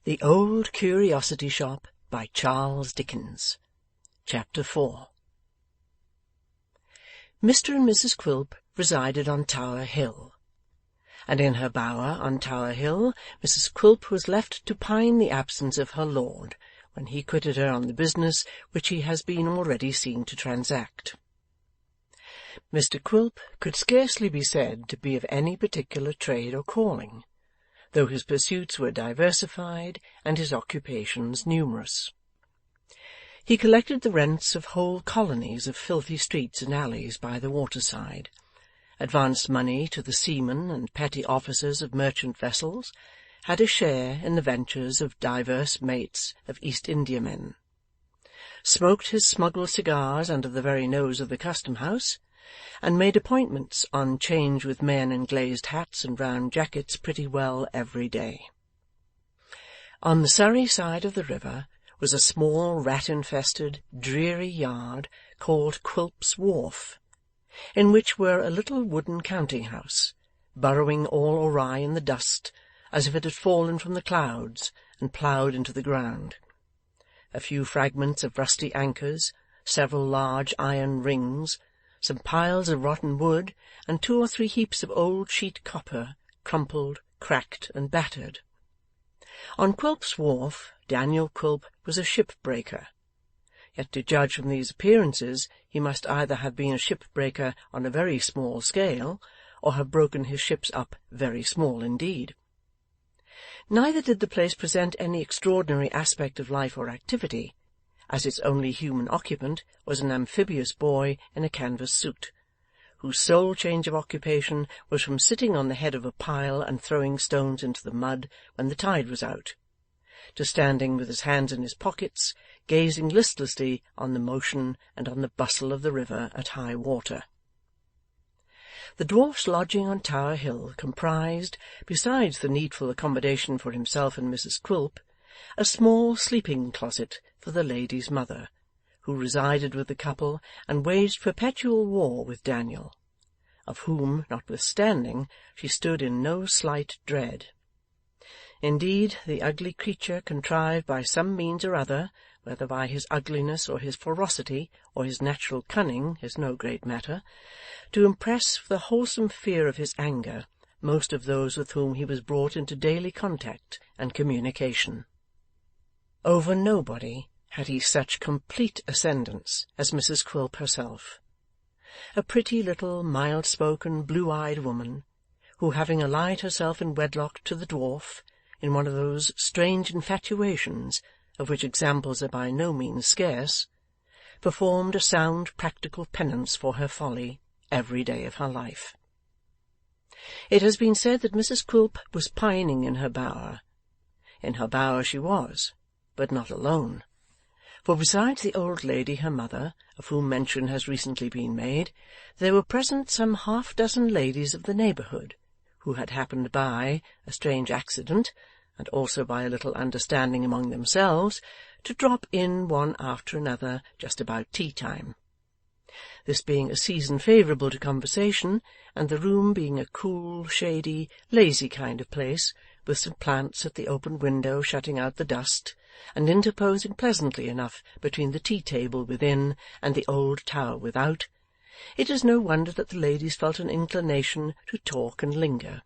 The Old Curiosity Shop by Charles Dickens. Chapter 4. Mr. and Mrs. Quilp resided on Tower Hill, and in her bower on Tower Hill Mrs. Quilp was left to pine the absence of her lord, when he quitted her on the business which he has been already seen to transact. Mr. Quilp could scarcely be said to be of any particular trade or calling, though his pursuits were diversified and his occupations numerous. He collected the rents of whole colonies of filthy streets and alleys by the waterside, advanced money to the seamen and petty officers of merchant vessels, had a share in the ventures of divers mates of East Indiamen, smoked his smuggled cigars under the very nose of the custom-house, and made appointments on 'change with men in glazed hats and round jackets pretty well every day. On the Surrey side of the river was a small rat-infested, dreary yard called Quilp's Wharf, in which were a little wooden counting-house, burrowing all awry in the dust as if it had fallen from the clouds and ploughed into the ground, a few fragments of rusty anchors, several large iron rings, some piles of rotten wood, and 2 or 3 heaps of old sheet copper, crumpled, cracked, and battered. On Quilp's Wharf, Daniel Quilp was a ship-breaker. Yet to judge from these appearances, he must either have been a ship-breaker on a very small scale, or have broken his ships up very small indeed. Neither did the place present any extraordinary aspect of life or activity, as its only human occupant was an amphibious boy in a canvas suit, whose sole change of occupation was from sitting on the head of a pile and throwing stones into the mud when the tide was out, to standing with his hands in his pockets, gazing listlessly on the motion and on the bustle of the river at high water. The dwarf's lodging on Tower Hill comprised, besides the needful accommodation for himself and Mrs. Quilp, a small sleeping-closet for the lady's mother, who resided with the couple and waged perpetual war with Daniel, of whom, notwithstanding, she stood in no slight dread. Indeed, the ugly creature contrived by some means or other, whether by his ugliness or his ferocity or his natural cunning is no great matter, to impress with a wholesome fear of his anger most of those with whom he was brought into daily contact and communication. Over nobody had he such complete ascendance as Mrs. Quilp herself, a pretty little mild-spoken, blue-eyed woman, who, having allied herself in wedlock to the dwarf, in one of those strange infatuations of which examples are by no means scarce, performed a sound practical penance for her folly every day of her life. It has been said that Mrs. Quilp was pining in her bower. In her bower she was, but not alone, for besides the old lady her mother, of whom mention has recently been made, there were present some half-dozen ladies of the neighbourhood, who had happened by a strange accident, and also by a little understanding among themselves, to drop in one after another just about tea-time. This being a season favourable to conversation, and the room being a cool, shady, lazy kind of place, with some plants at the open window shutting out the dust, and interposing pleasantly enough between the tea-table within and the old tower without, it is no wonder that the ladies felt an inclination to talk and linger,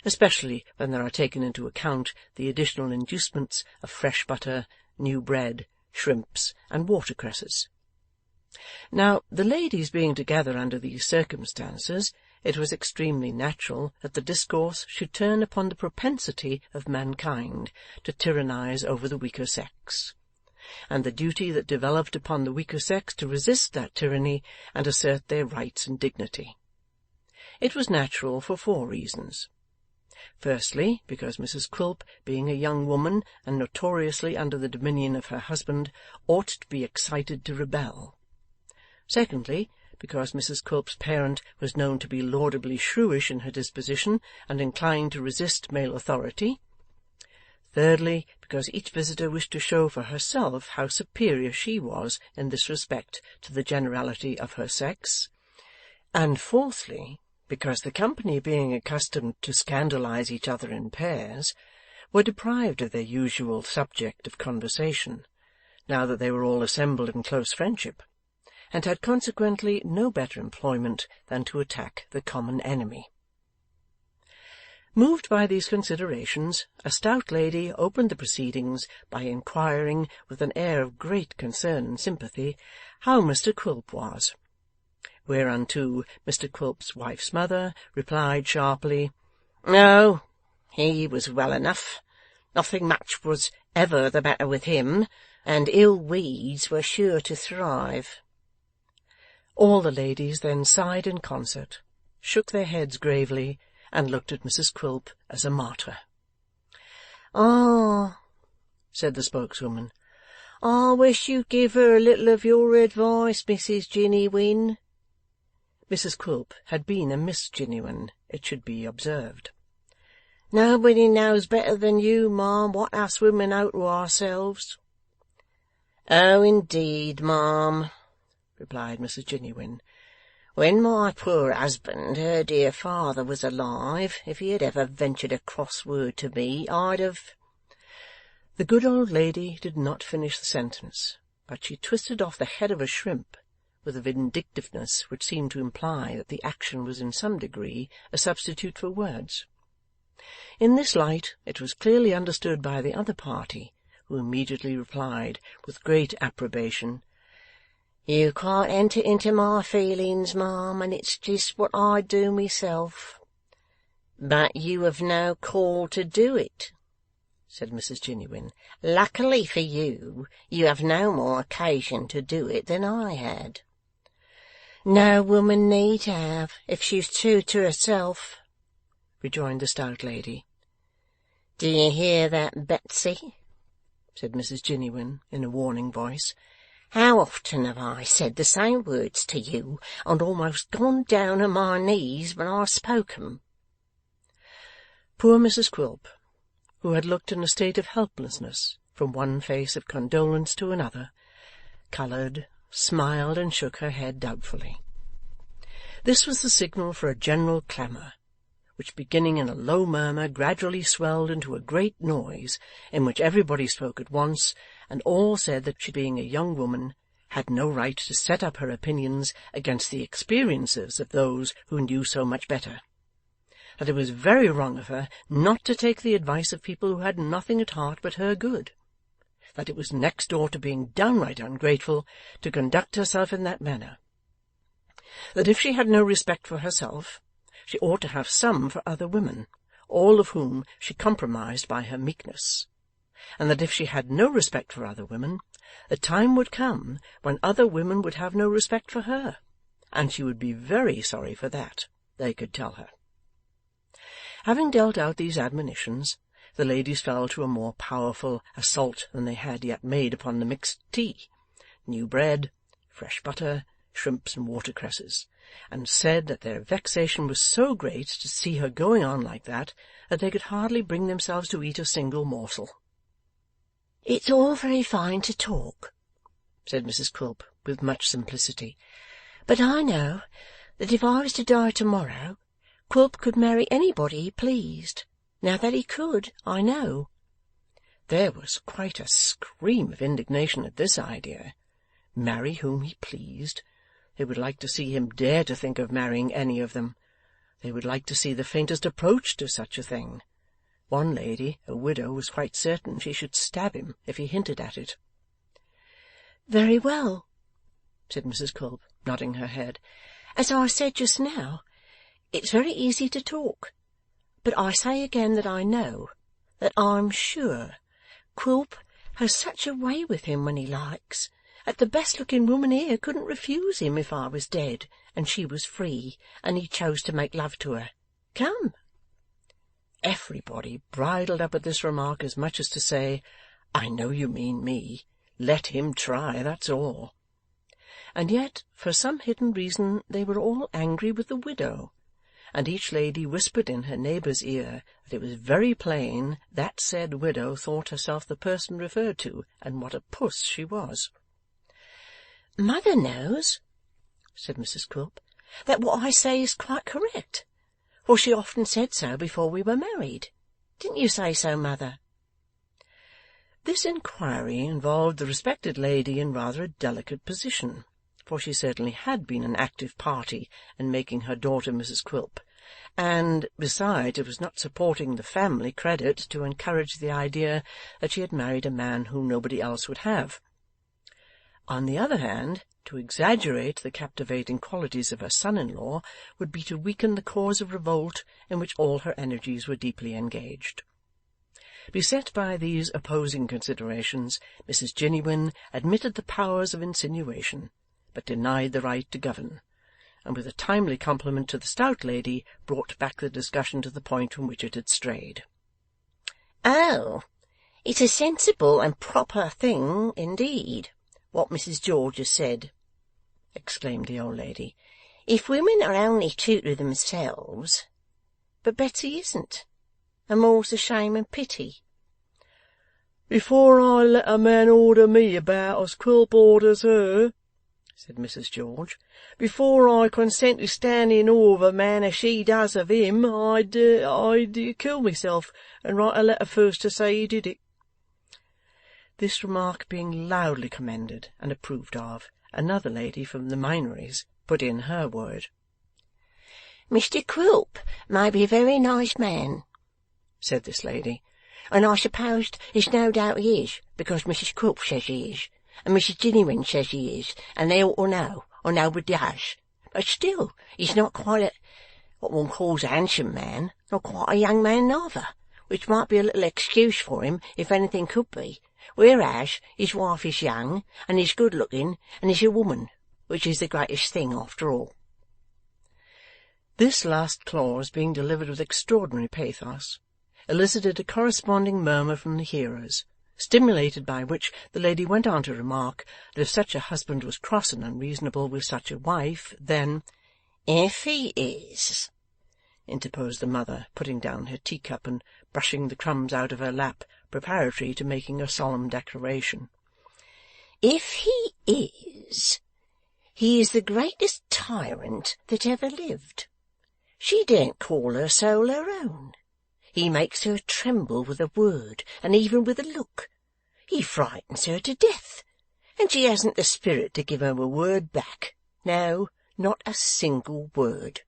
especially when there are taken into account the additional inducements of fresh butter, new bread, shrimps, and watercresses. Now, the ladies being together under these circumstances, it was extremely natural that the discourse should turn upon the propensity of mankind to tyrannize over the weaker sex, and the duty that developed upon the weaker sex to resist that tyranny and assert their rights and dignity. It was natural for 4 reasons. Firstly, because Mrs. Quilp, being a young woman and notoriously under the dominion of her husband, ought to be excited to rebel. Secondly, because Mrs. Quilp's parent was known to be laudably shrewish in her disposition and inclined to resist male authority. Thirdly, because each visitor wished to show for herself how superior she was in this respect to the generality of her sex. And fourthly, because the company being accustomed to scandalize each other in pairs, were deprived of their usual subject of conversation, now that they were all assembled in close friendship, and had consequently no better employment than to attack the common enemy. Moved by these considerations, a stout lady opened the proceedings by inquiring, with an air of great concern and sympathy, how Mr Quilp was. Whereunto Mr Quilp's wife's mother replied sharply, "Oh, he was well enough. Nothing much was ever the matter with him, and ill weeds were sure to thrive." All the ladies then sighed in concert, shook their heads gravely, and looked at Mrs Quilp as a martyr. "Ah," said the spokeswoman, "I wish you'd give her a little of your advice, Mrs Jiniwin." Mrs Quilp had been a Miss Jiniwin, it should be observed. "Nobody knows better than you, ma'am, what us women owe to ourselves." "Oh, indeed, ma'am," replied Mrs Jiniwin. "When my poor husband, her dear father, was alive, if he had ever ventured a cross word to me, I'd have—" The good old lady did not finish the sentence, but she twisted off the head of a shrimp, with a vindictiveness which seemed to imply that the action was in some degree a substitute for words. In this light it was clearly understood by the other party, who immediately replied, with great approbation, "You quite enter into my feelings, ma'am, and it's just what I'd do myself." "But you have no call to do it," said Mrs Jiniwin. "Luckily for you, you have no more occasion to do it than I had." "No woman need have, if she's true to herself," rejoined the stout lady. "Do you hear that, Betsy?" said Mrs Jiniwin in a warning voice. "How often have I said the same words to you, and almost gone down on my knees when I spoke 'em?" Poor Mrs Quilp, who had looked in a state of helplessness from one face of condolence to another, coloured, smiled, and shook her head doubtfully. This was the signal for a general clamour, which, beginning in a low murmur, gradually swelled into a great noise, in which everybody spoke at once, and all said that she, being a young woman, had no right to set up her opinions against the experiences of those who knew so much better; that it was very wrong of her not to take the advice of people who had nothing at heart but her good; that it was next door to being downright ungrateful to conduct herself in that manner; that if she had no respect for herself, she ought to have some for other women, all of whom she compromised by her meekness; and that if she had no respect for other women, the time would come when other women would have no respect for her, and she would be very sorry for that, they could tell her. Having dealt out these admonitions, the ladies fell to a more powerful assault than they had yet made upon the mixed tea, new bread, fresh butter, shrimps, and watercresses, and said that their vexation was so great to see her going on like that they could hardly bring themselves to eat a single morsel. "It's all very fine to talk," said Mrs Quilp with much simplicity, "but I know that if I was to die to-morrow, Quilp could marry anybody he pleased. Now that he could, I know." There was quite a scream of indignation at this idea. Marry whom he pleased! They would like to see him dare to think of marrying any of them. They would like to see the faintest approach to such a thing. One lady, a widow, was quite certain she should stab him if he hinted at it. "Very well," said Mrs Quilp, nodding her head. "As I said just now, it's very easy to talk, but I say again that I know, that I'm sure, Quilp has such a way with him when he likes, that the best-looking woman here couldn't refuse him if I was dead, and she was free, and he chose to make love to her. Come." Everybody bridled up at this remark as much as to say, "I know you mean me. Let him try, that's all." And yet, for some hidden reason, they were all angry with the widow, and each lady whispered in her neighbour's ear that it was very plain that said widow thought herself the person referred to, and what a puss she was. "Mother knows," said Mrs Quilp, "that what I say is quite correct, for she often said so before we were married. Didn't you say so, mother?" This inquiry involved the respected lady in rather a delicate position, for she certainly had been an active party in making her daughter Mrs Quilp, and, besides, it was not supporting the family credit to encourage the idea that she had married a man whom nobody else would have. On the other hand, to exaggerate the captivating qualities of her son-in-law would be to weaken the cause of revolt in which all her energies were deeply engaged. Beset by these opposing considerations, Mrs Jiniwin admitted the powers of insinuation, but denied the right to govern, and with a timely compliment to the stout lady brought back the discussion to the point from which it had strayed. "Oh, it's a sensible and proper thing, indeed, what Mrs George has said," exclaimed the old lady. "If women are only true to themselves. But Betsy isn't, and more's the shame and pity." "Before I let a man order me about as Quilp orders her," said Mrs George, "before I consent to stand in awe of a man as she does of him, I'd kill myself and write a letter first to say he did it." This remark being loudly commended and approved of, another lady from the Minories put in her word. "Mr Quilp may be a very nice man," said this lady, "and I suppose there's no doubt he is, because Mrs Quilp says he is, and Mrs Jiniwin says he is, and they ought to know, or nobody does. But still, he's not quite what one calls a handsome man, nor quite a young man neither, which might be a little excuse for him if anything could be, whereas his wife is young, and is good-looking, and is a woman, which is the greatest thing after all." This last clause, being delivered with extraordinary pathos, elicited a corresponding murmur from the hearers, stimulated by which the lady went on to remark that if such a husband was cross and unreasonable with such a wife, then— "If he is," interposed the mother, putting down her teacup and brushing the crumbs out of her lap, preparatory to making a solemn declaration, "if he is, he is the greatest tyrant that ever lived. She daren't call her soul her own. He makes her tremble with a word, and even with a look. He frightens her to death, and she hasn't the spirit to give him a word back. No, not a single word."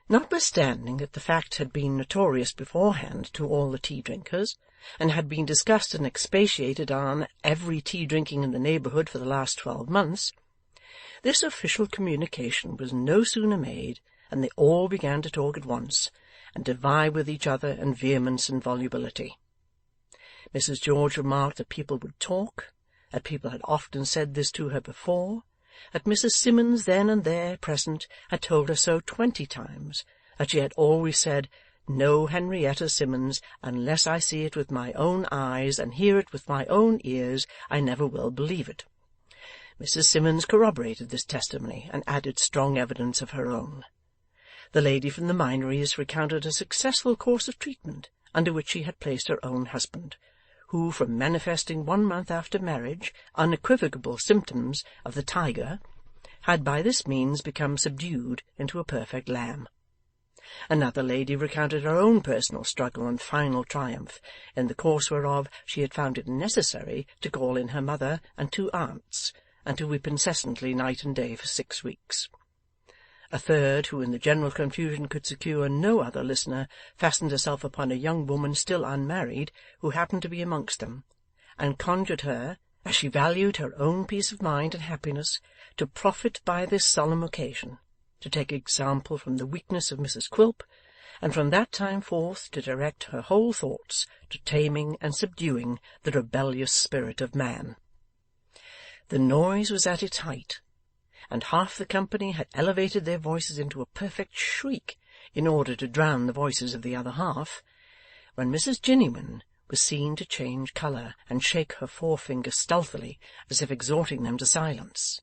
Notwithstanding that the fact had been notorious beforehand to all the tea-drinkers, and had been discussed and expatiated on every tea-drinking in the neighbourhood for the last 12 months, this official communication was no sooner made than they all began to talk at once, and to vie with each other in vehemence and volubility. Mrs George remarked that people would talk, that people had often said this to her before, that Mrs Simmons then and there present had told her so 20 times, that she had always said, "No, Henrietta Simmons, unless I see it with my own eyes and hear it with my own ears, I never will believe it." Mrs Simmons corroborated this testimony, and added strong evidence of her own. The lady from the Minories recounted a successful course of treatment under which she had placed her own husband, who, from manifesting 1 month after marriage unequivocal symptoms of the tiger, had by this means become subdued into a perfect lamb. Another lady recounted her own personal struggle and final triumph, in the course whereof she had found it necessary to call in her mother and 2 aunts, and to weep incessantly night and day for 6 weeks. A third, who in the general confusion could secure no other listener, fastened herself upon a young woman still unmarried, who happened to be amongst them, and conjured her, as she valued her own peace of mind and happiness, to profit by this solemn occasion, to take example from the weakness of Mrs Quilp, and from that time forth to direct her whole thoughts to taming and subduing the rebellious spirit of man. The noise was at its height, and half the company had elevated their voices into a perfect shriek in order to drown the voices of the other half, when Mrs Jiniwin was seen to change colour and shake her forefinger stealthily, as if exhorting them to silence.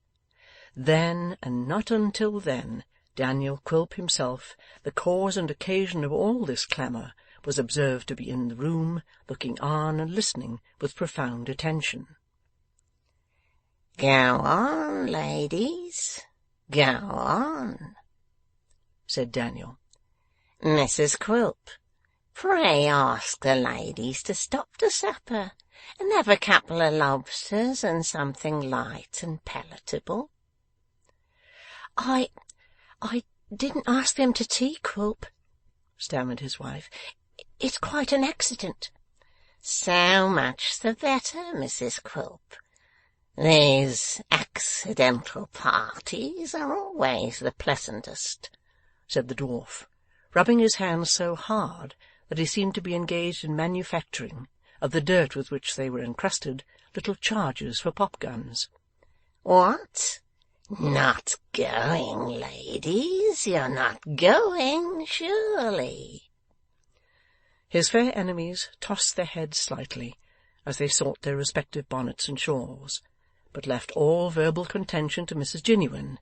Then, and not until then, Daniel Quilp himself, the cause and occasion of all this clamour, was observed to be in the room, looking on and listening with profound attention. "Go on, ladies, go on," said Daniel. "Mrs Quilp, Pray ask the ladies to stop to supper, and have a couple of lobsters and something light and palatable. I didn't ask them to tea, Quilp,' stammered his wife. It's quite an accident. So much the better, Mrs. Quilp. These accidental parties are always the pleasantest, said the dwarf, rubbing his hands so hard that he seemed to be engaged in manufacturing, of the dirt with which they were encrusted, little charges for pop-guns. What? Not going, ladies? You're not going, surely? His fair enemies tossed their heads slightly as they sought their respective bonnets and shawls, but left all verbal contention to Mrs Jiniwin,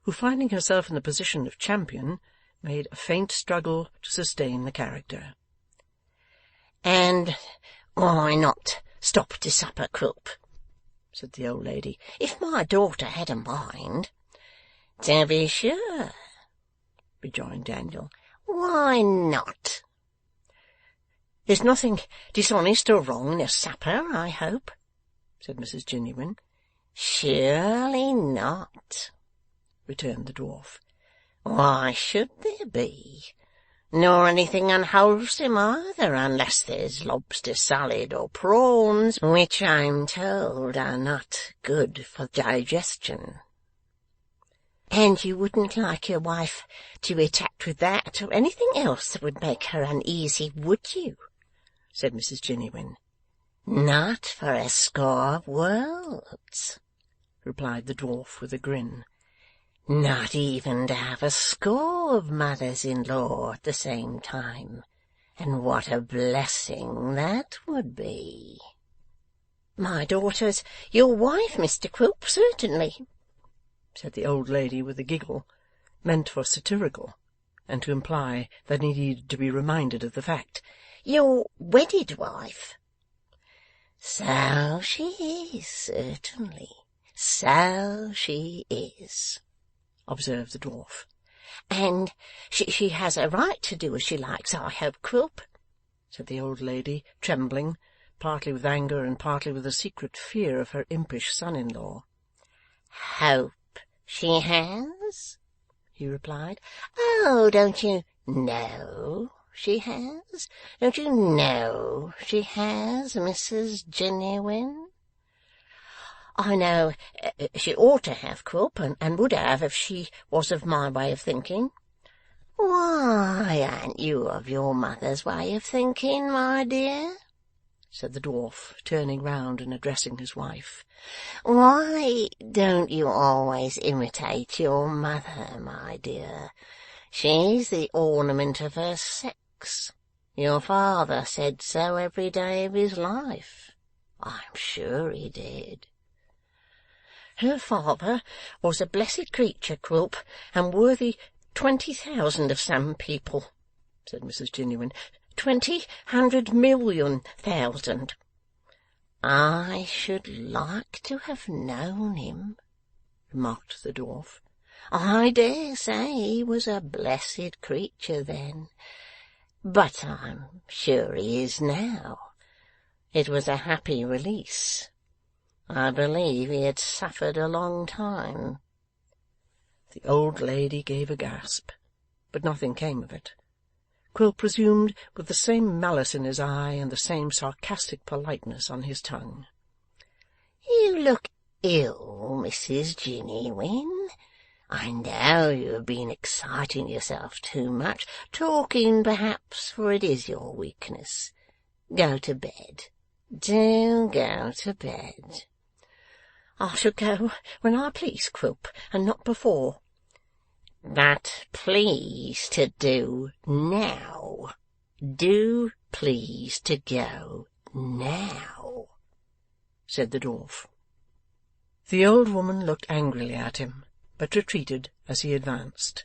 who, finding herself in the position of champion, made a faint struggle to sustain the character. And why not stop to supper, Quilp? Said the old lady. If my daughter had a mind. To be sure, rejoined Daniel. Why not? There's nothing dishonest or wrong in a supper, I hope, said Mrs Jiniwin. Surely not, returned the dwarf. Why should there be? Nor anything unwholesome either, unless there's lobster salad or prawns, which I'm told are not good for digestion. And you wouldn't like your wife to be attacked with that, or anything else that would make her uneasy, would you? Said Mrs Jiniwin. Not for a score of worlds, replied the dwarf with a grin. Not even to have a score of mothers-in-law at the same time. And what a blessing that would be. My daughter's your wife, Mr Quilp, certainly, said the old lady with a giggle, meant for satirical, and to imply that he needed to be reminded of the fact. Your wedded wife. So she is, certainly. So she is, observed the dwarf. And she has a right to do as she likes, I hope, Quilp, said the old lady, trembling, partly with anger and partly with a secret fear of her impish son-in-law. Hope she has? He replied. Oh, don't you know she has? Don't you know she has, Mrs Jiniwin? I know she ought to have, Quilp, and would have if she was of my way of thinking. Why aren't you of your mother's way of thinking, my dear? Said the dwarf, turning round and addressing his wife. Why don't you always imitate your mother, my dear? She's the ornament of her sex. Your father said so every day of his life. I'm sure he did. Her father was a blessed creature, Quilp, and worthy 20,000 of some people, said Mrs Jiniwin. 200,000,000. I should like to have known him, remarked the dwarf. I dare say he was a blessed creature then, but I'm sure he is now. It was a happy release. I believe he had suffered a long time. The old lady gave a gasp, but nothing came of it. Quilp resumed with the same malice in his eye and the same sarcastic politeness on his tongue. You look ill, Mrs Jiniwin. I know you have been exciting yourself too much, talking perhaps, for it is your weakness. Go to bed. Do go to bed. I shall go when I please, Quilp, and not before. But please to do now. Do please to go now, said the dwarf. The old woman looked angrily at him, but retreated as he advanced,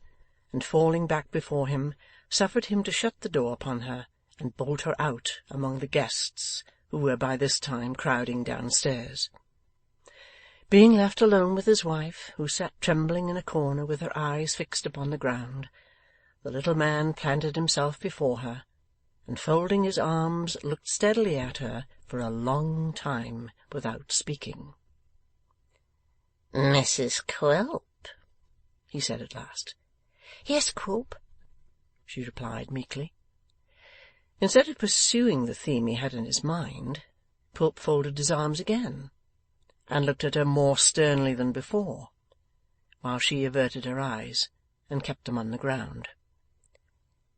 and falling back before him, suffered him to shut the door upon her and bolt her out among the guests who were by this time crowding downstairs. Being left alone with his wife, who sat trembling in a corner with her eyes fixed upon the ground, the little man planted himself before her, and folding his arms looked steadily at her for a long time without speaking. "Mrs. Quilp," he said at last. "Yes, Quilp," she replied meekly. Instead of pursuing the theme he had in his mind, Quilp folded his arms again, and looked at her more sternly than before, while she averted her eyes and kept them on the ground.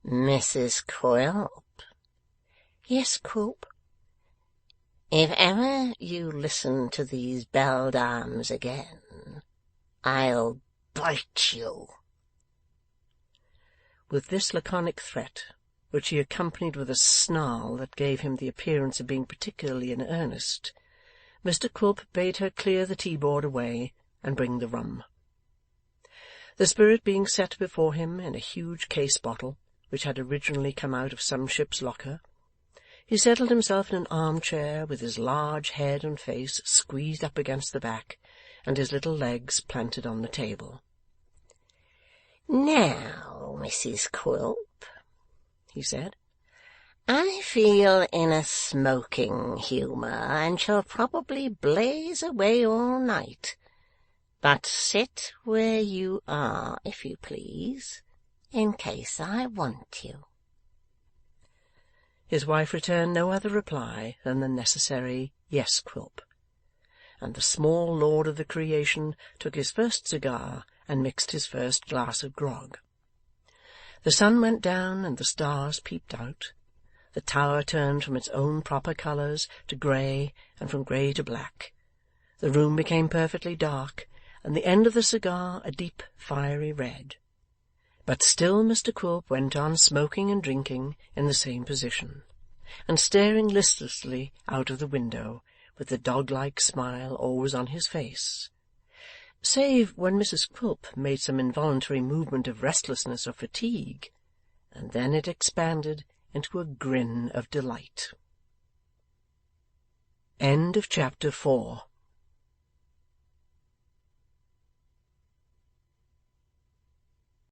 "Mrs. Quilp." "Yes, Quilp." "If ever you listen to these beldames again, I'll bite you." With this laconic threat, which he accompanied with a snarl that gave him the appearance of being particularly in earnest, Mr Quilp bade her clear the tea-board away and bring the rum. The spirit being set before him in a huge case-bottle, which had originally come out of some ship's locker, he settled himself in an arm-chair with his large head and face squeezed up against the back, and his little legs planted on the table. "Now, Mrs. Quilp," he said, "I feel in a smoking humour, and shall probably blaze away all night. But sit where you are, if you please, in case I want you." His wife returned no other reply than the necessary "Yes, Quilp," and the small lord of the creation took his first cigar and mixed his first glass of grog. The sun went down and the stars peeped out. The tower turned from its own proper colours to grey, and from grey to black. The room became perfectly dark, and the end of the cigar a deep fiery red. But still Mr Quilp went on smoking and drinking in the same position, and staring listlessly out of the window, with the dog-like smile always on his face, save when Mrs Quilp made some involuntary movement of restlessness or fatigue, and then it expanded into a grin of delight. Chapter 4